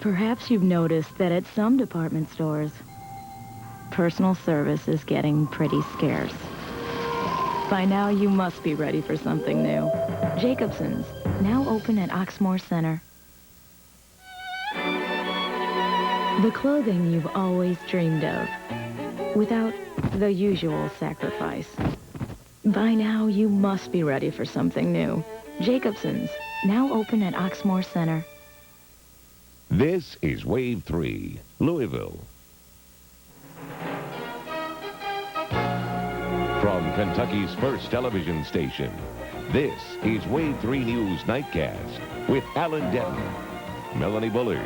Perhaps you've noticed that at some department stores, personal service is getting pretty scarce. By now, you must be ready for something new. Jacobson's, now open at Oxmoor Center. The clothing you've always dreamed of, without the usual sacrifice. By now, you must be ready for something new. Jacobson's, now open at Oxmoor Center. This is Wave 3, Louisville. From Kentucky's first television station, this is Wave 3 News Nightcast with Alan Denton, Melanie Bullard,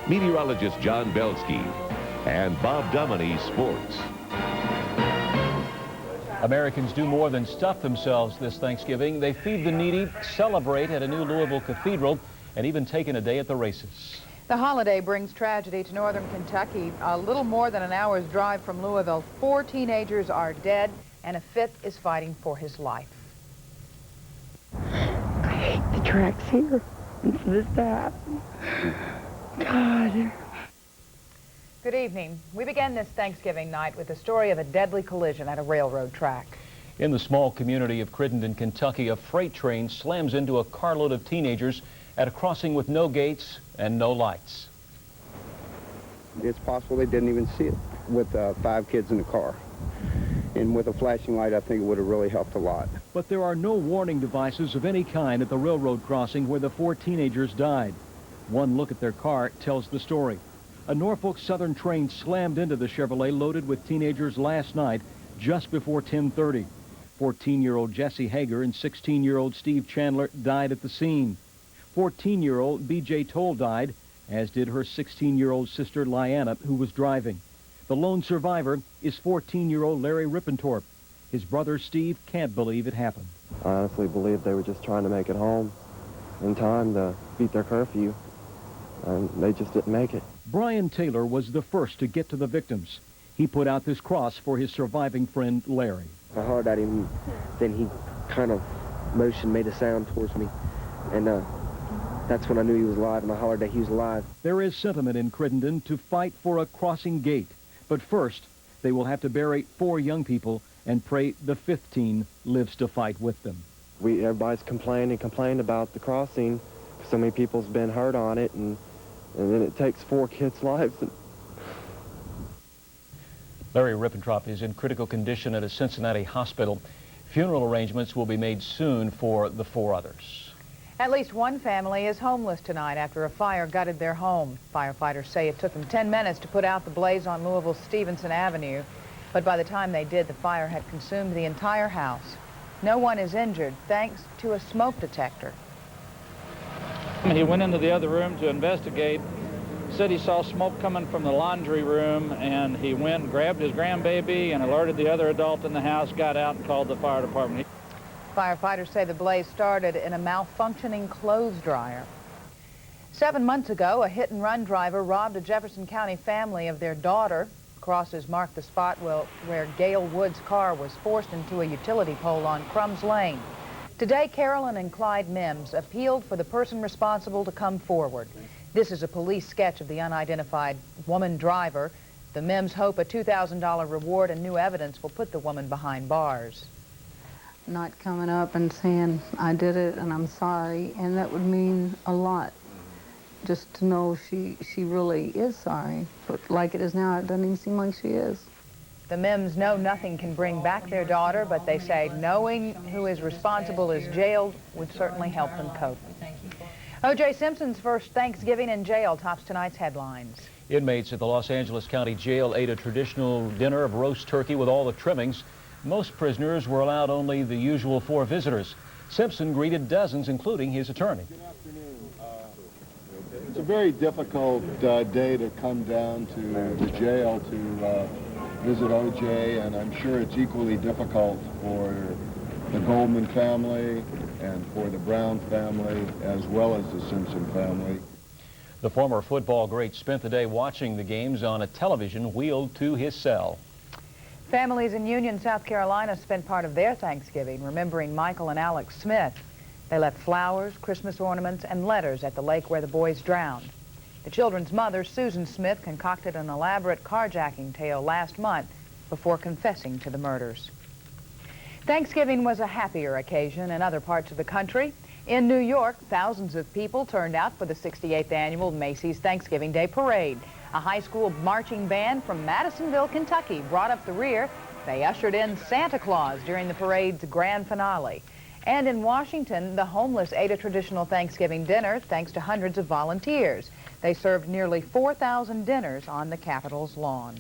meteorologist John Belsky, and Bob Dominy Sports. Americans do more than stuff themselves this Thanksgiving. They feed the needy, celebrate at a new Louisville cathedral, and even taken a day at the races. The holiday brings tragedy to northern Kentucky. A little more than an hour's drive from Louisville, 4 teenagers are dead, and a 5th is fighting for his life. I hate the tracks here. It's this bad. God. Good evening. We began this Thanksgiving night with the story of a deadly collision at a railroad track. In the small community of Crittenden, Kentucky, a freight train slams into a carload of teenagers at a crossing with no gates and no lights. It's possible they didn't even see it with 5 kids in the car. And with a flashing light, I think it would have really helped a lot. But there are no warning devices of any kind at the railroad crossing where the 4 teenagers died. One look at their car tells the story. A Norfolk Southern train slammed into the Chevrolet loaded with teenagers last night just before 10:30. 14-year-old Jesse Hager and 16-year-old Steve Chandler died at the scene. 14-year-old B.J. Toll died, as did her 16-year-old sister Lyanna, who was driving. The lone survivor is 14-year-old Larry Rippentorp. His brother Steve can't believe it happened. I honestly believe they were just trying to make it home in time to beat their curfew, and they just didn't make it. Brian Taylor was the first to get to the victims. He put out this cross for his surviving friend Larry. I hollered at him, then he kind of motioned, made a sound towards me, and that's when I knew he was alive, and I hollered that he was alive. There is sentiment in Crittenden to fight for a crossing gate, but first they will have to bury 4 young people and pray the 5th teen lives to fight with them. Everybody's complained about the crossing. So many people's been hurt on it, and then it takes 4 kids' lives. Larry Rippentorp is in critical condition at a Cincinnati hospital. Funeral arrangements will be made soon for the 4 others. At least one family is homeless tonight after a fire gutted their home. Firefighters say it took them 10 minutes to put out the blaze on Louisville's Stevenson Avenue, but by the time they did, the fire had consumed the entire house. No one is injured thanks to a smoke detector. He went into the other room to investigate, said he saw smoke coming from the laundry room, and he went and grabbed his grandbaby and alerted the other adult in the house, got out and called the fire department. Firefighters say the blaze started in a malfunctioning clothes dryer. 7 months ago, a hit-and-run driver robbed a Jefferson County family of their daughter. Crosses marked the spot where Gail Wood's car was forced into a utility pole on Crumbs Lane. Today, Carolyn and Clyde Mims appealed for the person responsible to come forward. This is a police sketch of the unidentified woman driver. The Mims hope a $2,000 reward and new evidence will put the woman behind bars. Not coming up and saying, I did it and I'm sorry, and that would mean a lot. Just to know she really is sorry. But like it is now, it doesn't even seem like she is. The Mims know nothing can bring back their daughter, but they say knowing who is responsible is jailed would certainly help them cope. O.J. Simpson's first Thanksgiving in jail tops tonight's headlines. Inmates at the Los Angeles County Jail ate a traditional dinner of roast turkey with all the trimmings. Most prisoners were allowed only the usual 4 visitors. Simpson greeted dozens, including his attorney. Good afternoon. It's a very difficult day to come down to the jail to visit O.J., and I'm sure it's equally difficult for the Goldman family and for the Brown family, as well as the Simpson family. The former football great spent the day watching the games on a television wheeled to his cell. Families in Union, South Carolina spent part of their Thanksgiving remembering Michael and Alex Smith. They left flowers, Christmas ornaments, and letters at the lake where the boys drowned. The children's mother, Susan Smith, concocted an elaborate carjacking tale last month before confessing to the murders. Thanksgiving was a happier occasion in other parts of the country. In New York, thousands of people turned out for the 68th annual Macy's Thanksgiving Day Parade. A high school marching band from Madisonville, Kentucky brought up the rear. They ushered in Santa Claus during the parade's grand finale. And in Washington, the homeless ate a traditional Thanksgiving dinner thanks to hundreds of volunteers. They served nearly 4,000 dinners on the Capitol's lawn.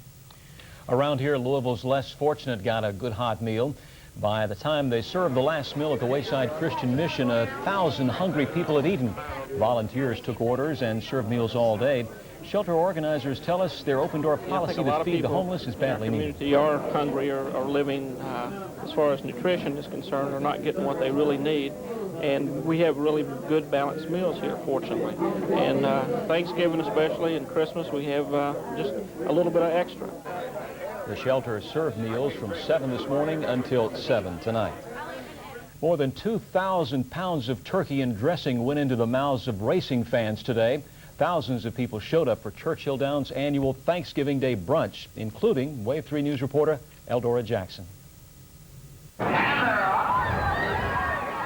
Around here, Louisville's less fortunate got a good hot meal. By the time they served the last meal at the Wayside Christian Mission, 1,000 hungry people had eaten. Volunteers took orders and served meals all day. Shelter organizers tell us their open-door policy to feed the homeless is badly needed. Community are hungry or living, as far as nutrition is concerned, are not getting what they really need. And we have really good balanced meals here, fortunately. And Thanksgiving especially and Christmas, we have just a little bit of extra. The shelter served meals from 7 this morning until 7 tonight. More than 2,000 pounds of turkey and dressing went into the mouths of racing fans today. Thousands of people showed up for Churchill Downs' annual Thanksgiving Day brunch, including Wave 3 News reporter Eldora Jackson.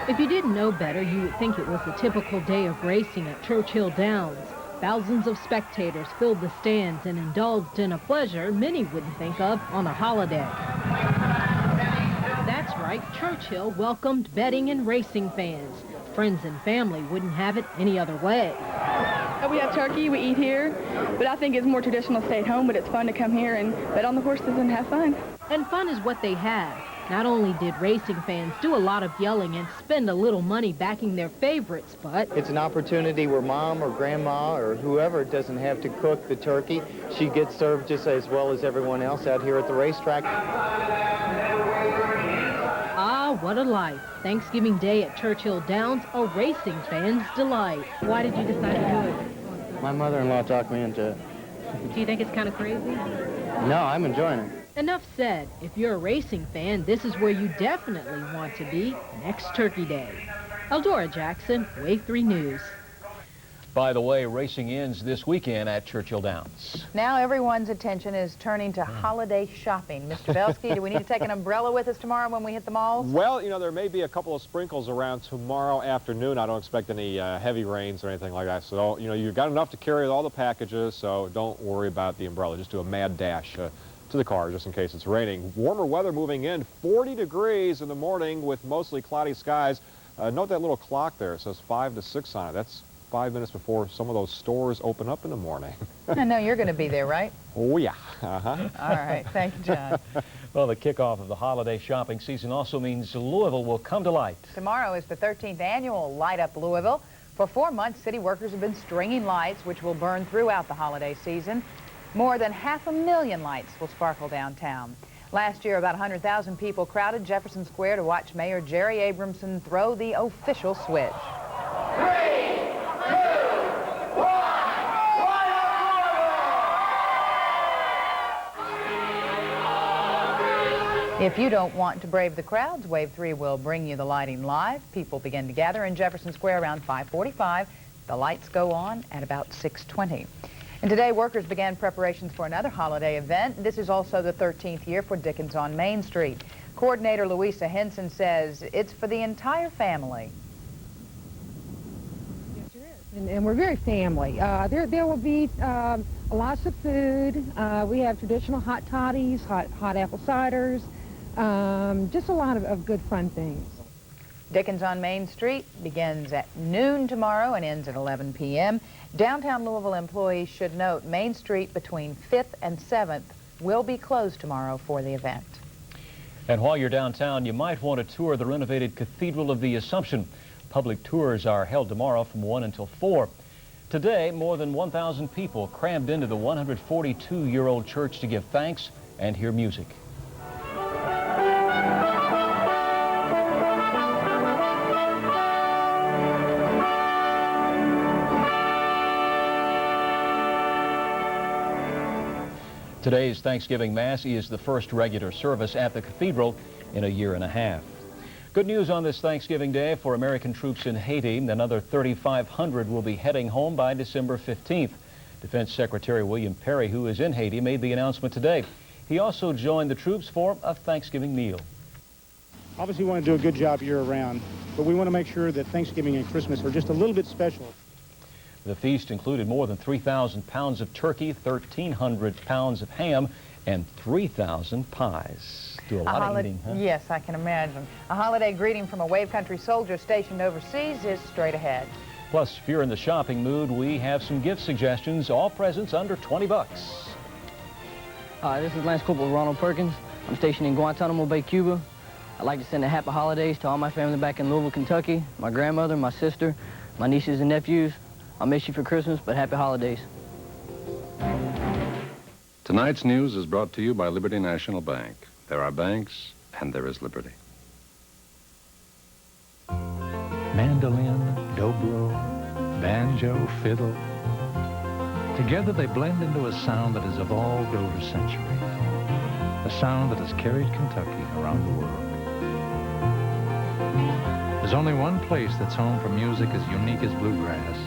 If you didn't know better, you would think it was a typical day of racing at Churchill Downs. Thousands of spectators filled the stands and indulged in a pleasure many wouldn't think of on a holiday. That's right, Churchill welcomed betting and racing fans. Friends and family wouldn't have it any other way. We have turkey, we eat here, but I think it's more traditional to stay at home, but it's fun to come here and bet on the horses and have fun. And fun is what they had. Not only did racing fans do a lot of yelling and spend a little money backing their favorites, but it's an opportunity where mom or grandma or whoever doesn't have to cook the turkey. She gets served just as well as everyone else out here at the racetrack. Ah, what a life. Thanksgiving Day at Churchill Downs, a racing fan's delight. Why did you decide to do it? My mother-in-law talked me into it. Do you think it's kind of crazy? No, I'm enjoying it. Enough said. If you're a racing fan, this is where you definitely want to be next Turkey Day. Eldora Jackson, Wave 3 News. By the way, racing ends this weekend at Churchill Downs. Now everyone's attention is turning to holiday shopping. Mr. Belsky, do we need to take an umbrella with us tomorrow when we hit the malls? Well, you know, there may be a couple of sprinkles around tomorrow afternoon. I don't expect any heavy rains or anything like that. So, you know, you've got enough to carry all the packages, so don't worry about the umbrella. Just do a mad dash to the car just in case it's raining. Warmer weather moving in, 40 degrees in the morning with mostly cloudy skies. Note that little clock there. It says 5 to 6 on it. That's 5 minutes before some of those stores open up in the morning. I know you're going to be there, right? Oh, yeah. Uh-huh. All right. Thank you, John. Well, the kickoff of the holiday shopping season also means Louisville will come to light. Tomorrow is the 13th annual Light Up Louisville. For 4 months, city workers have been stringing lights, which will burn throughout the holiday season. More than 500,000 lights will sparkle downtown. Last year, about 100,000 people crowded Jefferson Square to watch Mayor Jerry Abramson throw the official switch. 3, 2, 1, If you don't want to brave the crowds, Wave 3 will bring you the lighting live. People begin to gather in Jefferson Square around 5:45. The lights go on at about 6:20. And today, workers began preparations for another holiday event. This is also the 13th year for Dickens on Main Street. Coordinator Louisa Henson says it's for the entire family. Yes, there is. And we're very family. There will be lots of food. We have traditional hot toddies, hot apple ciders, just a lot of good fun things. Dickens on Main Street begins at noon tomorrow and ends at 11 p.m. Downtown Louisville employees should note Main Street between 5th and 7th will be closed tomorrow for the event. And while you're downtown, you might want to tour the renovated Cathedral of the Assumption. Public tours are held tomorrow from 1 until 4. Today, more than 1,000 people crammed into the 142-year-old church to give thanks and hear music. Today's Thanksgiving Mass is the first regular service at the cathedral in a year and a half. Good news on this Thanksgiving Day for American troops in Haiti. Another 3,500 will be heading home by December 15th. Defense Secretary William Perry, who is in Haiti, made the announcement today. He also joined the troops for a Thanksgiving meal. Obviously, we want to do a good job year-round, but we want to make sure that Thanksgiving and Christmas are just a little bit special. The feast included more than 3,000 pounds of turkey, 1,300 pounds of ham, and 3,000 pies. Do a lot of eating, huh? Yes, I can imagine. A holiday greeting from a Wave Country soldier stationed overseas is straight ahead. Plus, if you're in the shopping mood, we have some gift suggestions, all presents under 20 bucks. Hi, this is Lance Corporal Ronald Perkins. I'm stationed in Guantanamo Bay, Cuba. I'd like to send a happy holidays to all my family back in Louisville, Kentucky, my grandmother, my sister, my nieces and nephews. I'll miss you for Christmas, but happy holidays. Tonight's news is brought to you by Liberty National Bank. There are banks, and there is liberty. Mandolin, dobro, banjo, fiddle. Together they blend into a sound that has evolved over centuries. A sound that has carried Kentucky around the world. There's only one place that's home for music as unique as bluegrass,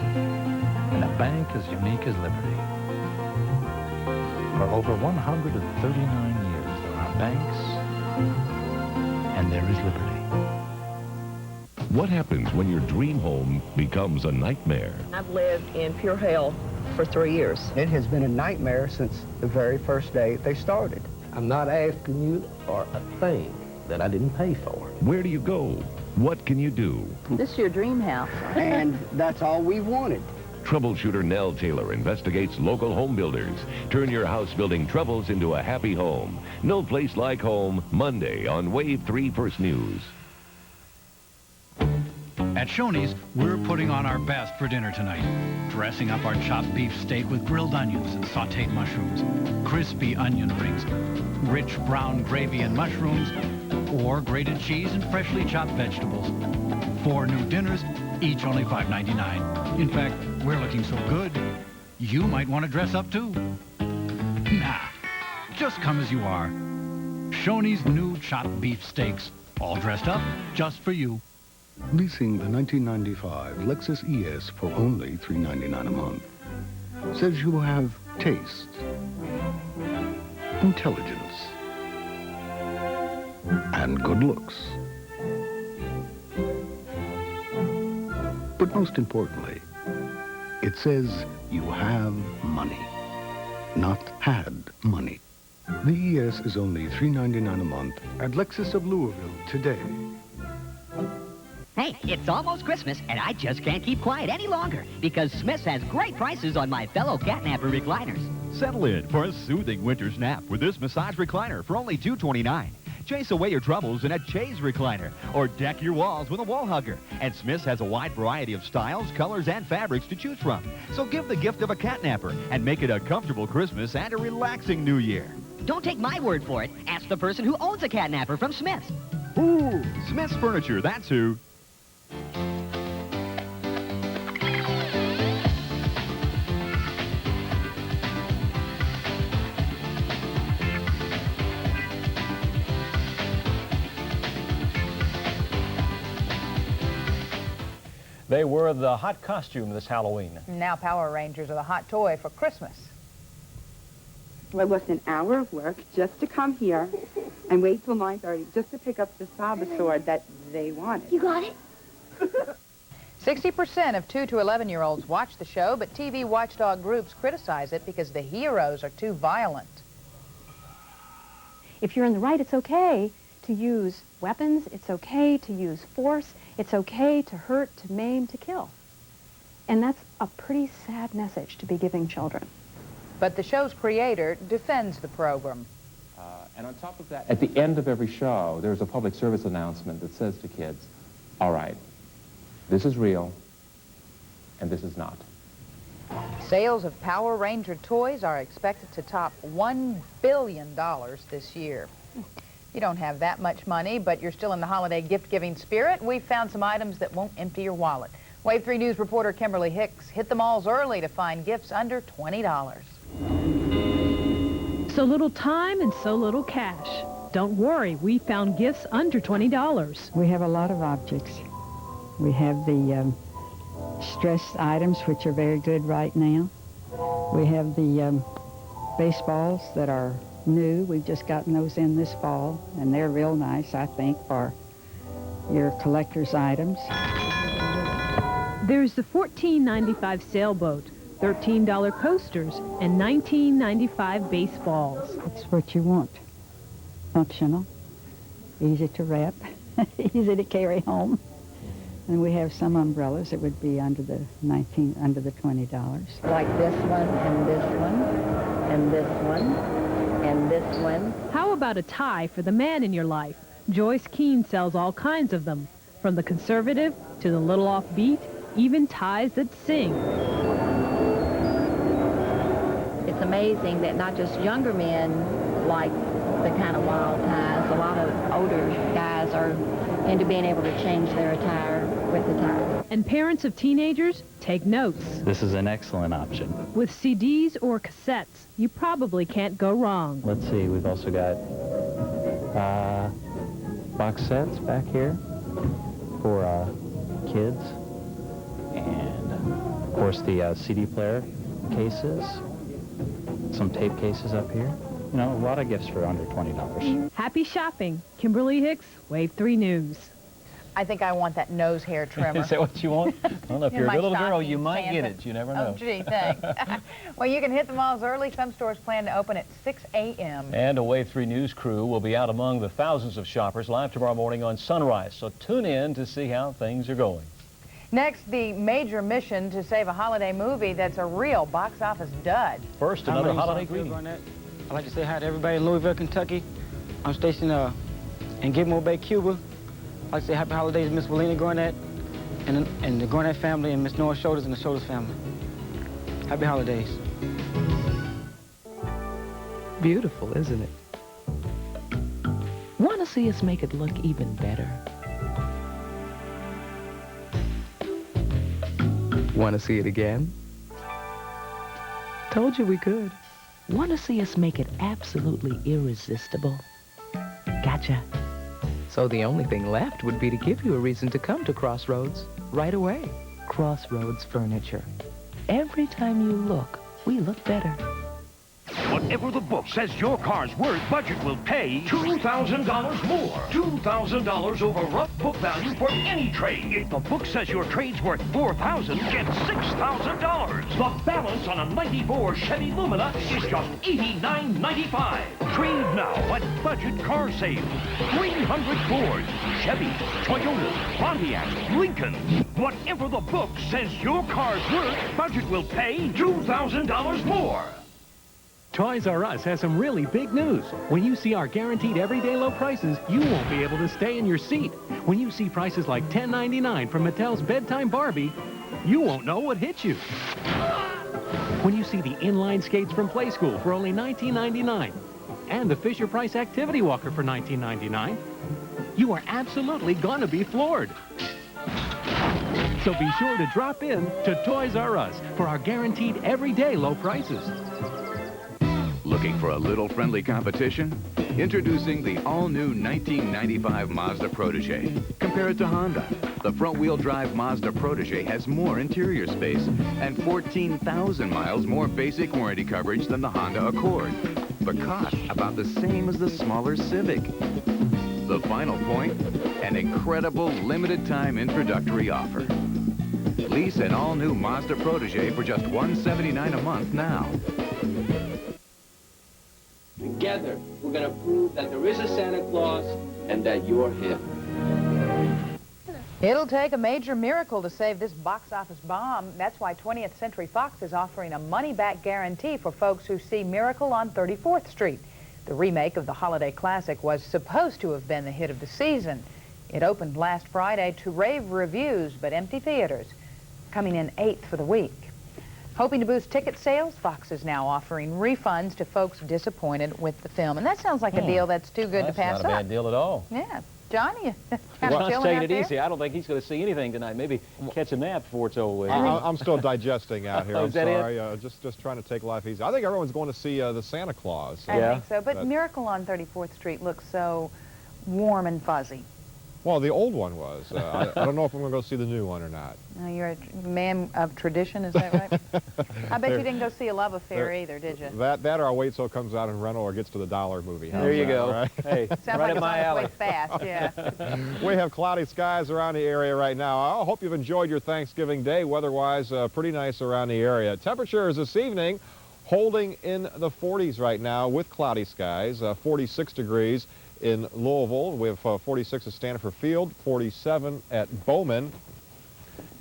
and a bank as unique as Liberty. For over 139 years, there are banks, and there is Liberty. What happens when your dream home becomes a nightmare? I've lived in pure hell for 3 years. It has been a nightmare since the very first day they started. I'm not asking you for a thing that I didn't pay for. Where do you go? What can you do? This is your dream house. And that's all we wanted. Troubleshooter Nell Taylor investigates local home builders. Turn your house building troubles into a happy home. No place like home, Monday on Wave 3 First News. At Shoney's, we're putting on our best for dinner tonight. Dressing up our chopped beef steak with grilled onions and sautéed mushrooms, crispy onion rings, rich brown gravy and mushrooms, or grated cheese and freshly chopped vegetables. 4 new dinners, each only $5.99. In fact, we're looking so good, you might want to dress up too. Nah, just come as you are. Shoney's new chopped beef steaks, all dressed up just for you. Leasing the 1995 Lexus ES for only $399 a month says you have taste, intelligence, and good looks. But most importantly, it says you have money, not had money. The ES is only $399 a month at Lexus of Louisville today. Hey, it's almost Christmas, and I just can't keep quiet any longer because Smith's has great prices on my fellow catnapper recliners. Settle in for a soothing winter's nap with this massage recliner for only $229. Chase away your troubles in a Chaise recliner or deck your walls with a wall hugger. And Smith's has a wide variety of styles, colors, and fabrics to choose from. So give the gift of a catnapper and make it a comfortable Christmas and a relaxing New Year. Don't take my word for it. Ask the person who owns a catnapper from Smith's. Ooh, Smith's Furniture, that's who. They were the hot costume this Halloween. Now Power Rangers are the hot toy for Christmas. Well, it was an hour of work just to come here and wait till 9:30 just to pick up the saber sword that they wanted. You got it? 60% of 2 to 11-year-olds watch the show, but TV watchdog groups criticize it because the heroes are too violent. If you're in the right, it's okay to use weapons. It's okay to use force. It's okay to hurt, to maim, to kill. And that's a pretty sad message to be giving children. But the show's creator defends the program. And on top of that, at the end of every show, there's a public service announcement that says to kids, all right, this is real, and this is not. Sales of Power Ranger toys are expected to top $1 billion this year. You don't have that much money, but you're still in the holiday gift-giving spirit. We've found some items that won't empty your wallet. Wave 3 News reporter Kimberly Hicks hit the malls early to find gifts under $20. So little time and so little cash. Don't worry, we found gifts under $20. We have a lot of objects. We have the stressed items, which are very good right now. We have the baseballs that are new. We've just gotten those in this fall, and they're real nice, I think, for your collector's items. There's the $14.95 sailboat, $13 coasters, and $19.95 baseballs. It's what you want. Functional, easy to wrap, easy to carry home. And we have some umbrellas that would be under the $20. Like this one, and this one, and this one, and this one. How about a tie for the man in your life? Joyce Keene sells all kinds of them, from the conservative to the little offbeat, even ties that sing. It's amazing that not just younger men like the kind of wild ties. A lot of older guys are into being able to change their attire with the tie. And parents of teenagers, take notes. This is an excellent option. With CDs or cassettes, you probably can't go wrong. Let's see, we've also got box sets back here for kids. And, of course, the CD player cases. Some tape cases up here. You know, a lot of gifts for under $20. Happy shopping. Kimberly Hicks, Wave 3 News. I think I want that nose hair trimmer. Is that what you want? Well, if In you're a my little girl, stocking, you might Santa. get it. You never know. Oh, gee, thanks. Well, you can hit the malls early. Some stores plan to open at 6 a.m. And a Wave 3 News crew will be out among the thousands of shoppers live tomorrow morning on Sunrise. So tune in to see how things are going. Next, the major mission to save a holiday movie that's a real box office dud. First, another holiday greeting. I'd like to say hi to everybody in Louisville, Kentucky. I'm stationed in Gilmore Bay, Cuba. I'd like to say happy holidays to Miss Willina Gornett and the Gornett family and Miss Noah Shoulders and the Shoulders family. Happy holidays. Beautiful, isn't it? Want to see us make it look even better? Want to see it again? Told you we could. Want to see us make it absolutely irresistible? Gotcha. So the only thing left would be to give you a reason to come to Crossroads right away. Crossroads Furniture. Every time you look, we look better. Whatever the book says your car's worth, Budget will pay $2,000 more. $2,000 over rough book value for any trade. If the book says your trade's worth $4,000, get $6,000. The balance on a '94 Chevy Lumina is just $89.95. Trade now at Budget Car Sale. 300 Fords, Chevy, Toyota, Pontiac, Lincoln. Whatever the book says your car's worth, Budget will pay $2,000 more. Toys R Us has some really big news. When you see our guaranteed everyday low prices, you won't be able to stay in your seat. When you see prices like $10.99 from Mattel's Bedtime Barbie, you won't know what hit you. When you see the inline skates from Play School for only $19.99 and the Fisher-Price Activity Walker for $19.99, you are absolutely gonna be floored. So be sure to drop in to Toys R Us for our guaranteed everyday low prices. Looking for a little friendly competition? Introducing the all-new 1995 Mazda Protege. Compare it to Honda. The front-wheel drive Mazda Protege has more interior space and 14,000 miles more basic warranty coverage than the Honda Accord. But cost about the same as the smaller Civic. The final point, an incredible limited-time introductory offer. Lease an all-new Mazda Protege for just $179 a month now. Together, we're going to prove that there is a Santa Claus and that you're him. It'll take a major miracle to save this box office bomb. That's why 20th Century Fox is offering a money-back guarantee for folks who see Miracle on 34th Street. The remake of the holiday classic was supposed to have been the hit of the season. It opened last Friday to rave reviews, but empty theaters, coming in 8th for the week. Hoping to boost ticket sales, Fox is now offering refunds to folks disappointed with the film. And that sounds like a deal that's too good to pass up. That's not a bad deal at all. Yeah. Johnny, kind of John's chilling taking out it there? easy. I don't think he's going to see anything tonight. Maybe catch a nap before it's over with. I'm still digesting out here. Oh, I'm is that sorry. Just trying to take life easy. I think everyone's going to see the Santa Claus. I think so. But Miracle on 34th Street looks so warm and fuzzy. Well, the old one was. I don't know if I'm going to go see the new one or not. You're a man of tradition, is that right? I bet you didn't go see A Love Affair either, did you? That or I'll wait till it comes out in rental or gets to the dollar movie. There you go. Right? Hey, Sounds right like in my alley. it's fast, yeah. We have cloudy skies around the area right now. I hope you've enjoyed your Thanksgiving day. Weather-wise, pretty nice around the area. Temperatures this evening holding in the 40s right now with cloudy skies, 46 degrees in Louisville. We have 46 at Stanford Field, 47 at Bowman.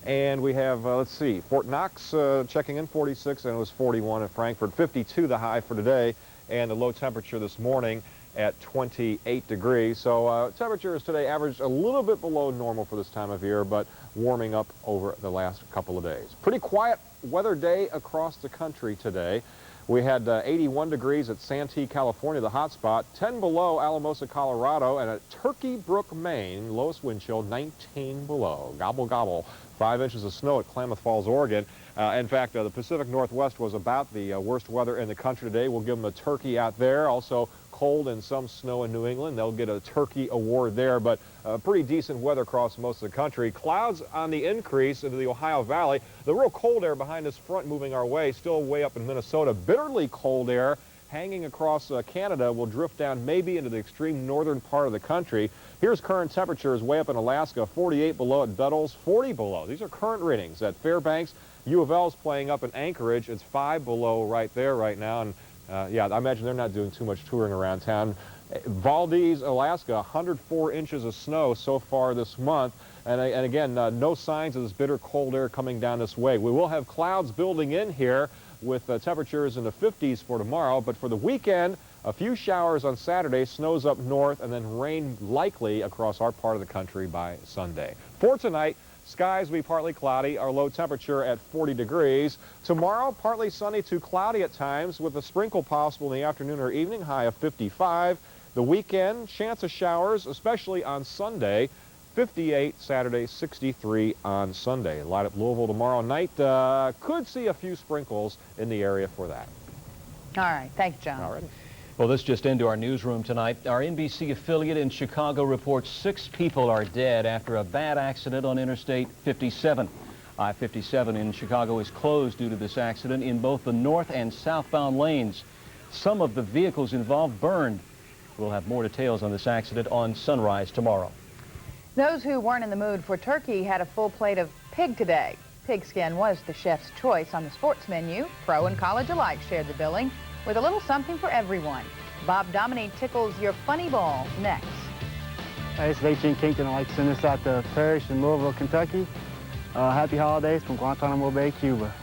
And we have, let's see, Fort Knox checking in 46, and it was 41 at Frankfurt. 52 the high for today, and the low temperature this morning at 28 degrees. So temperatures today averaged a little bit below normal for this time of year, but warming up over the last couple of days. Pretty quiet weather day across the country today. We had 81 degrees at Santee, California, the hot spot, 10 below Alamosa, Colorado, and at Turkey Brook, Maine, lowest wind chill 19 below. Gobble, gobble. 5 inches of snow at Klamath Falls, Oregon. In fact, the Pacific Northwest was about the worst weather in the country today. We'll give them a turkey out there. Also cold and some snow in New England. They'll get a turkey award there, but pretty decent weather across most of the country. Clouds on the increase into the Ohio Valley. The real cold air behind this front moving our way, still way up in Minnesota. Bitterly cold air hanging across Canada will drift down maybe into the extreme northern part of the country. Here's current temperatures way up in Alaska, 48 below at Bettles, 40 below. These are current readings at Fairbanks. U of L's playing up in Anchorage. It's 5 below right there right now. And yeah, I imagine they're not doing too much touring around town. Valdez, Alaska, 104 inches of snow so far this month. And again, no signs of this bitter cold air coming down this way. We will have clouds building in here with temperatures in the 50s for tomorrow. But for the weekend, a few showers on Saturday, snows up north, and then rain likely across our part of the country by Sunday. For tonight, skies will be partly cloudy, our low temperature at 40 degrees. Tomorrow, partly sunny to cloudy at times with a sprinkle possible in the afternoon or evening, high of 55. The weekend, chance of showers, especially on Sunday, 58 Saturday, 63 on Sunday. Light up Louisville tomorrow night. Could see a few sprinkles in the area for that. All right. Thank you, John. All right. Well, this just into our newsroom tonight. Our NBC affiliate in Chicago reports 6 people are dead after a bad accident on Interstate 57. I-57 in Chicago is closed due to this accident in both the north and southbound lanes. Some of the vehicles involved burned. We'll have more details on this accident on Sunrise tomorrow. Those who weren't in the mood for turkey had a full plate of pig today. Pigskin was the chef's choice on the sports menu. Pro and college alike shared the billing with a little something for everyone. Bob Dominy tickles your funny ball next. Hey, it's H.N. Kinkton. I'd like to send this out to Parrish in Louisville, Kentucky. Happy holidays from Guantanamo Bay, Cuba.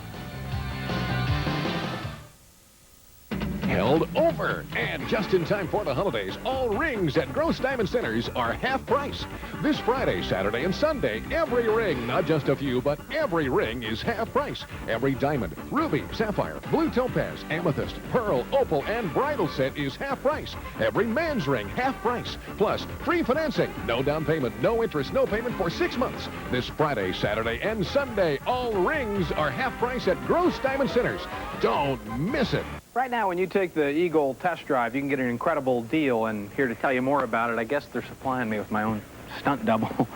Held over. And just in time for the holidays, all rings at Gross Diamond Centers are half price. This Friday, Saturday, and Sunday, every ring, not just a few, but every ring is half price. Every diamond, ruby, sapphire, blue topaz, amethyst, pearl, opal, and bridal set is half price. Every man's ring, half price. Plus, free financing. No down payment, no interest, no payment for 6 months. This Friday, Saturday, and Sunday, all rings are half price at Gross Diamond Centers. Don't miss it. Right now, when you take the Eagle test drive, you can get an incredible deal, and here to tell you more about it, I guess they're supplying me with my own stunt double.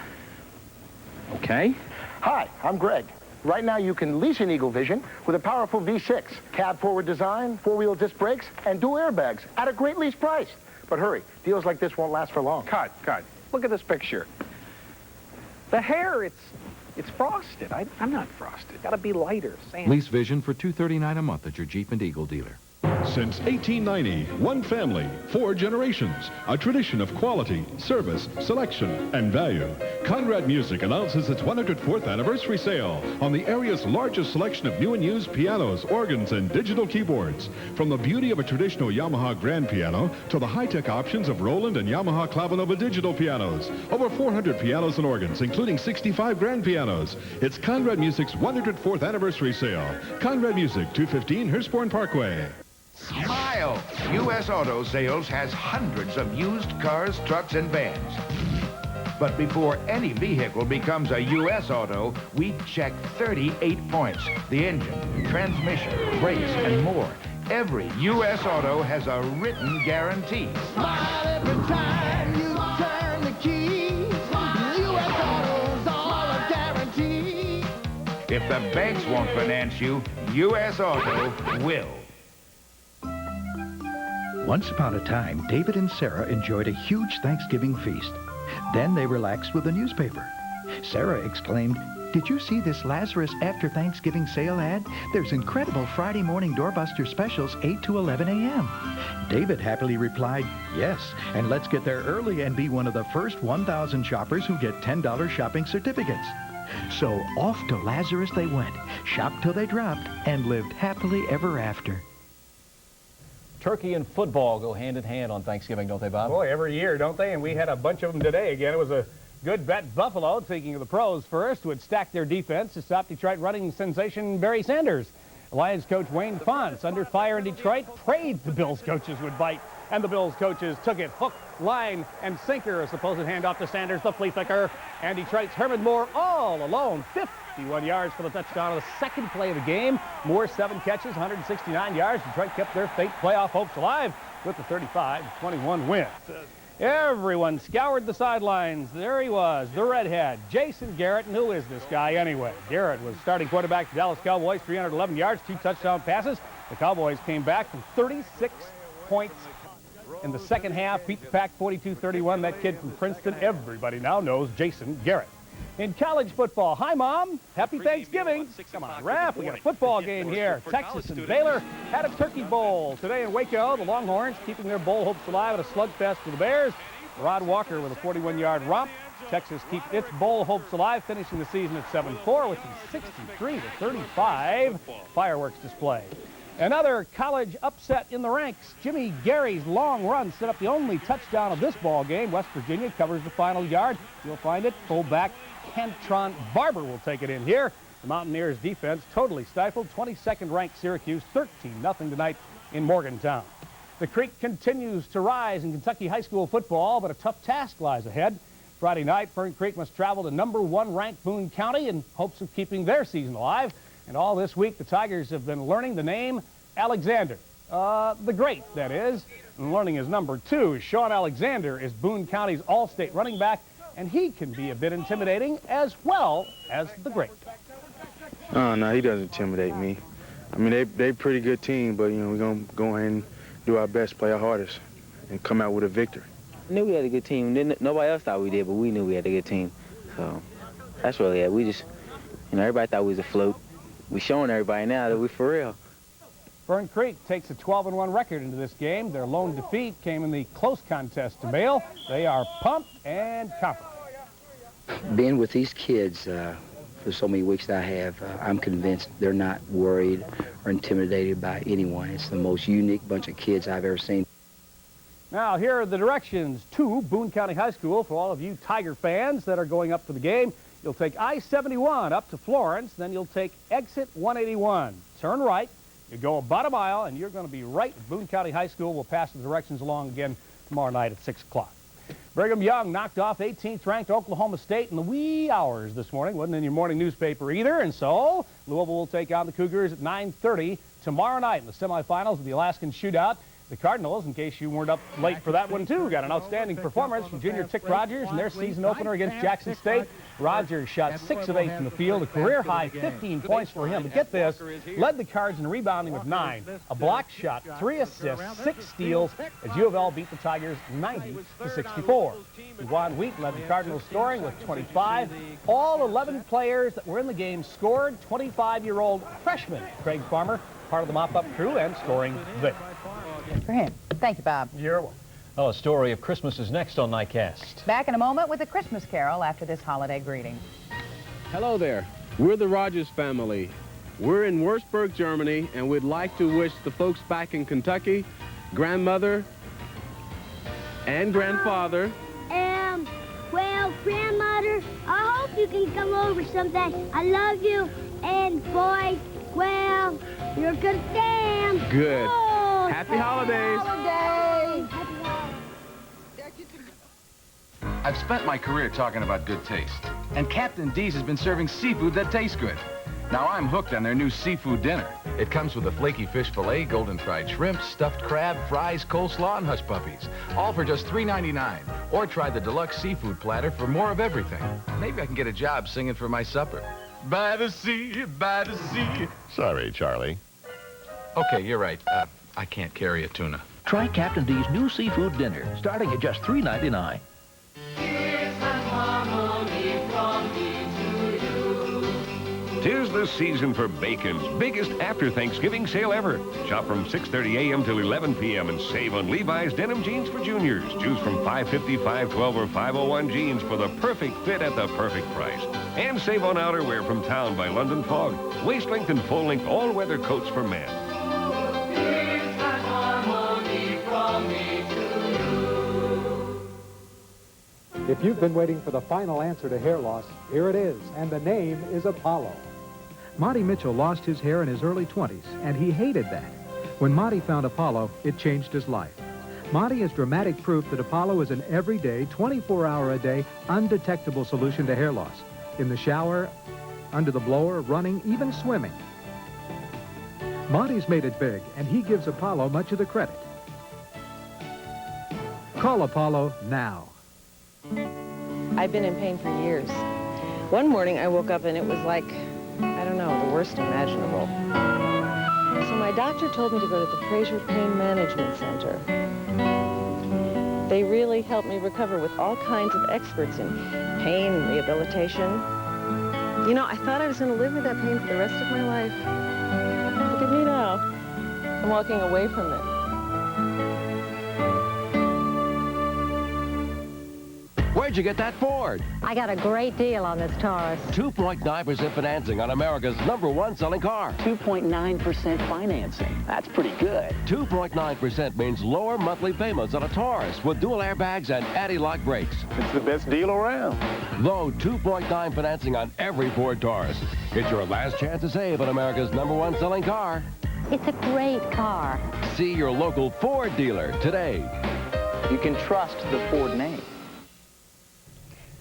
Okay. Hi, I'm Greg. Right now, you can lease an Eagle Vision with a powerful V6, cab-forward design, four-wheel disc brakes, and dual airbags at a great lease price. But hurry, deals like this won't last for long. Cut. Look at this picture. The hair, it's frosted. I'm not frosted. Got to be lighter. Sand. Lease Vision for $239 a month at your Jeep and Eagle dealer. Since 1890, one family, 4 generations, a tradition of quality, service, selection, and value. Conrad Music announces its 104th anniversary sale on the area's largest selection of new and used pianos, organs, and digital keyboards. From the beauty of a traditional Yamaha grand piano to the high-tech options of Roland and Yamaha Clavinova digital pianos. Over 400 pianos and organs, including 65 grand pianos. It's Conrad Music's 104th anniversary sale. Conrad Music, 215 Hirschborn Parkway. Smile! U.S. Auto Sales has hundreds of used cars, trucks, and vans. But before any vehicle becomes a U.S. Auto, we check 38 points. The engine, transmission, brakes, and more. Every U.S. Auto has a written guarantee. Smile every time you turn the key. If the banks won't finance you, U.S. Auto will. Once upon a time, David and Sarah enjoyed a huge Thanksgiving feast. Then they relaxed with a newspaper. Sarah exclaimed, "Did you see this Lazarus After Thanksgiving sale ad? There's incredible Friday morning doorbuster specials 8 to 11 a.m. David happily replied, "Yes, and let's get there early and be one of the first 1,000 shoppers who get $10 shopping certificates." So off to Lazarus they went, shopped till they dropped, and lived happily ever after. Turkey and football go hand in hand on Thanksgiving, don't they, Bob? Boy, every year, don't they? And we had a bunch of them today again. It was a good bet. Buffalo, speaking of the pros first, would stack their defense to stop Detroit running sensation Barry Sanders. Lions coach Wayne Fonts, under fire in Detroit, prayed the Bills coaches would bite, and the Bills coaches took it hook, line, and sinker. A supposed handoff to Sanders, the flea flicker, and Detroit's Herman Moore all alone, 51 yards for the touchdown on the second play of the game. Moore 7 catches, 169 yards. Detroit kept their fate playoff hopes alive with the 35-21 win. Everyone scoured the sidelines. There he was, the redhead, Jason Garrett. And who is this guy anyway? Garrett was starting quarterback for the Dallas Cowboys, 311 yards, 2 touchdown passes. The Cowboys came back from 36 points in the second half, beat the Pack 42-31. That kid from Princeton, everybody now knows Jason Garrett. In college football, hi, Mom. Happy Thanksgiving. Come on, Raph, we got a football game here. Texas and Baylor had a turkey bowl. Today in Waco, the Longhorns keeping their bowl hopes alive at a slugfest with the Bears. Rod Walker with a 41-yard romp. Texas keeps its bowl hopes alive, finishing the season at 7-4 with a 63-35 fireworks display. Another college upset in the ranks. Jimmy Gary's long run set up the only touchdown of this ball game. West Virginia covers the final yard. You'll find it. Fullback Kentron Barber will take it in here. The Mountaineers defense totally stifled. 22nd ranked Syracuse 13-0 tonight in Morgantown. The creek continues to rise in Kentucky high school football, but a tough task lies ahead. Friday night, Fern Creek must travel to #1 ranked Boone County in hopes of keeping their season alive. And all this week, the Tigers have been learning the name Alexander. The Great, that is. And learning his number 2. Sean Alexander is Boone County's all-state running back, and he can be a bit intimidating as well as the Great. Oh, no, he doesn't intimidate me. I mean, they pretty good team, but, you know, we're going to go ahead and do our best, play our hardest, and come out with a victory. I knew we had a good team. Nobody else thought we did, but we knew we had a good team. So that's really it. We just, you know, everybody thought we was a fluke. We're showing everybody now that we're for real. Fern Creek takes a 12-1 record into this game. Their lone defeat came in the close contest to Mail. They are pumped and confident. Being with these kids for so many weeks that I have, I'm convinced they're not worried or intimidated by anyone. It's the most unique bunch of kids I've ever seen. Now, here are the directions to Boone County High School for all of you Tiger fans that are going up for the game. You'll take I-71 up to Florence, then you'll take exit 181. Turn right. You go about a mile, and you're going to be right at Boone County High School. We'll pass the directions along again tomorrow night at 6 o'clock. Brigham Young knocked off 18th-ranked Oklahoma State in the wee hours this morning. Wasn't in your morning newspaper either, and so Louisville will take on the Cougars at 9:30 tomorrow night in the semifinals of the Alaskan Shootout. The Cardinals, in case you weren't up late for that one, too, got an outstanding performance from junior Tick Rogers in their season opener against Jackson State. Rogers shot 6 of 8 from the field, a career-high 15 points for him. But get this, led the Cards in rebounding with 9, a block shot, 3 assists, 6 steals, as U of L beat the Tigers 90-64. Juan Wheat led the Cardinals scoring with 25. All 11 players that were in the game scored. 25-year-old freshman Craig Farmer, part of the mop-up crew, and scoring there. Good for him. Thank you, Bob. You're welcome. Oh, a story of Christmas is next on Nightcast. Back in a moment with a Christmas carol after this holiday greeting. Hello there. We're the Rogers family. We're in Würzburg, Germany, and we'd like to wish the folks back in Kentucky, grandmother and grandfather. Well, grandmother, I hope you can come over someday. I love you. And boys, well, you're a good fan. Good. Oh, Happy holidays. I've spent my career talking about good taste, and Captain D's has been serving seafood that tastes good. Now I'm hooked on their new seafood dinner. It comes with a flaky fish fillet, golden fried shrimp, stuffed crab, fries, coleslaw, and hush puppies. All for just $3.99. Or try the deluxe seafood platter for more of everything. Maybe I can get a job singing for my supper. by the sea, by the sea. Sorry, Charlie. Okay, you're right. I can't carry a tuna. Try Captain D's new seafood dinner, starting at just $3.99. Tis the season for Bacon's biggest after-Thanksgiving sale ever. Shop from 6:30 a.m. till 11 p.m. and save on Levi's denim jeans for juniors. Choose from 550, 512, or 501 jeans for the perfect fit at the perfect price. And save on outerwear from Town by London Fog. Waist-length and full-length all-weather coats for men. If you've been waiting for the final answer to hair loss, here it is, and the name is Apollo. Monty Mitchell lost his hair in his early 20s, and he hated that. When Monty found Apollo, it changed his life. Monty is dramatic proof that Apollo is an everyday, 24-hour-a-day, undetectable solution to hair loss. In the shower, under the blower, running, even swimming. Monty's made it big, and he gives Apollo much of the credit. Call Apollo now. I've been in pain for years. One morning I woke up and it was like, I don't know, the worst imaginable. So my doctor told me to go to the Fraser Pain Management Center. They really helped me recover with all kinds of experts in pain and rehabilitation. You know, I thought I was going to live with that pain for the rest of my life. Look at me now. I'm walking away from it. Where'd you get that Ford? I got a great deal on this Taurus. 2.9% financing on America's #1 selling car. 2.9% financing. That's pretty good. 2.9% means lower monthly payments on a Taurus with dual airbags and anti-lock brakes. It's the best deal around. Low 2.9 financing on every Ford Taurus. It's your last chance to save on America's #1 selling car. It's a great car. See your local Ford dealer today. You can trust the Ford name.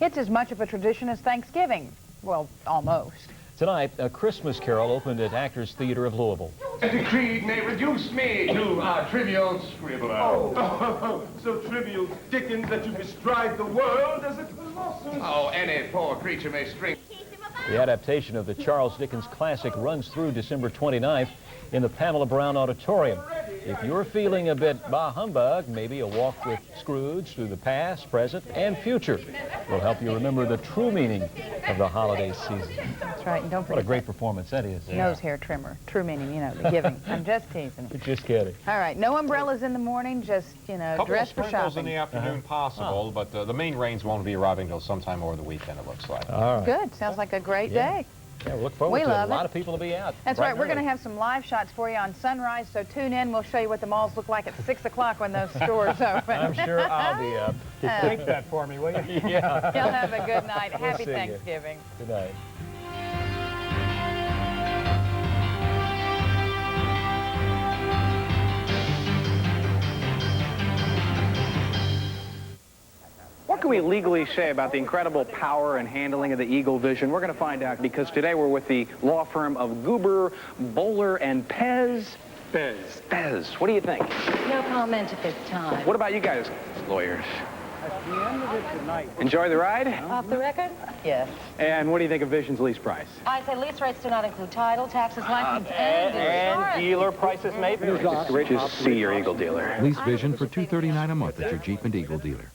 It's as much of a tradition as Thanksgiving. Well, almost. Tonight, A Christmas Carol opened at Actors Theater of Louisville. The creed may reduce me to a trivial scribbler. Oh, so trivial, Dickens, that you bestride the world as a colossus. Oh, any poor creature may string. The adaptation of the Charles Dickens classic runs through December 29th in the Pamela Brown Auditorium. If you're feeling a bit bah humbug, maybe a walk with Scrooge through the past, present, and future will help you remember the true meaning of the holiday season. That's right, and don't forget what a great performance that is. Nose hair trimmer. True meaning, you know, the giving. I'm just teasing. Just kidding. All right, no umbrellas in the morning, just, you know, dress for shopping. In the afternoon possible, but the main rains won't be arriving until sometime over the weekend, it looks like. All right. Good. Sounds like a great day. Yeah, we look forward to a lot of people to be out. That's right. We're going to have some live shots for you on Sunrise, so tune in. We'll show you what the malls look like at 6 o'clock when those stores open. I'm sure I'll be up. Take that for me, will you? Yeah. Y'all have a good night. We'll Happy see you. Thanksgiving. Good night. What can we legally say about the incredible power and handling of the Eagle Vision? We're going to find out because today we're with the law firm of Goober, Bowler, and Pez. Pez. What do you think? No comment at this time. What about you guys, lawyers? At the end of it tonight. Enjoy the ride? Off the record? Yes. And what do you think of Vision's lease price? I say lease rates do not include title, taxes, license, and insurance. And dealer prices maybe? Just see your Eagle dealer. Lease Vision for $239 a month at your Jeep and Eagle dealer.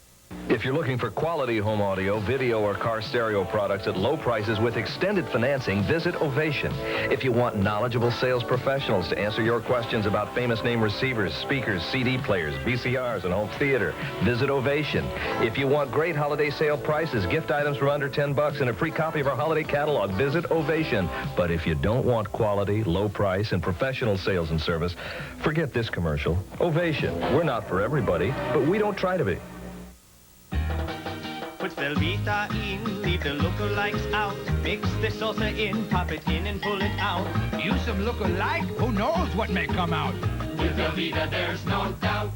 If you're looking for quality home audio, video, or car stereo products at low prices with extended financing, visit Ovation. If you want knowledgeable sales professionals to answer your questions about famous name receivers, speakers, CD players, VCRs, and home theater, visit Ovation. If you want great holiday sale prices, gift items for under $10, and a free copy of our holiday catalog, visit Ovation. But if you don't want quality, low price, and professional sales and service, forget this commercial. Ovation. We're not for everybody, but we don't try to be. Put Velveeta in, leave the lookalikes out. Mix the salsa in, pop it in and pull it out. Use some lookalike, who knows what may come out. With Velveeta, there's no doubt.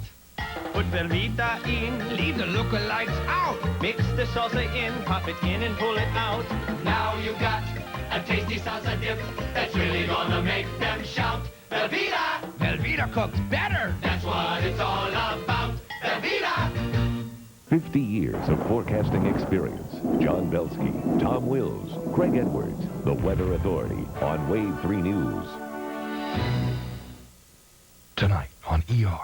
Put Velveeta in, leave the lookalikes out. Mix the salsa in, pop it in and pull it out. Now you got a tasty salsa dip that's really gonna make them shout. Velveeta! Velveeta cooks better. That's what it's all about. Velveeta! Did 50 years of forecasting experience. John Belsky, Tom Wills, Craig Edwards, the Weather Authority on Wave 3 News. Tonight on ER.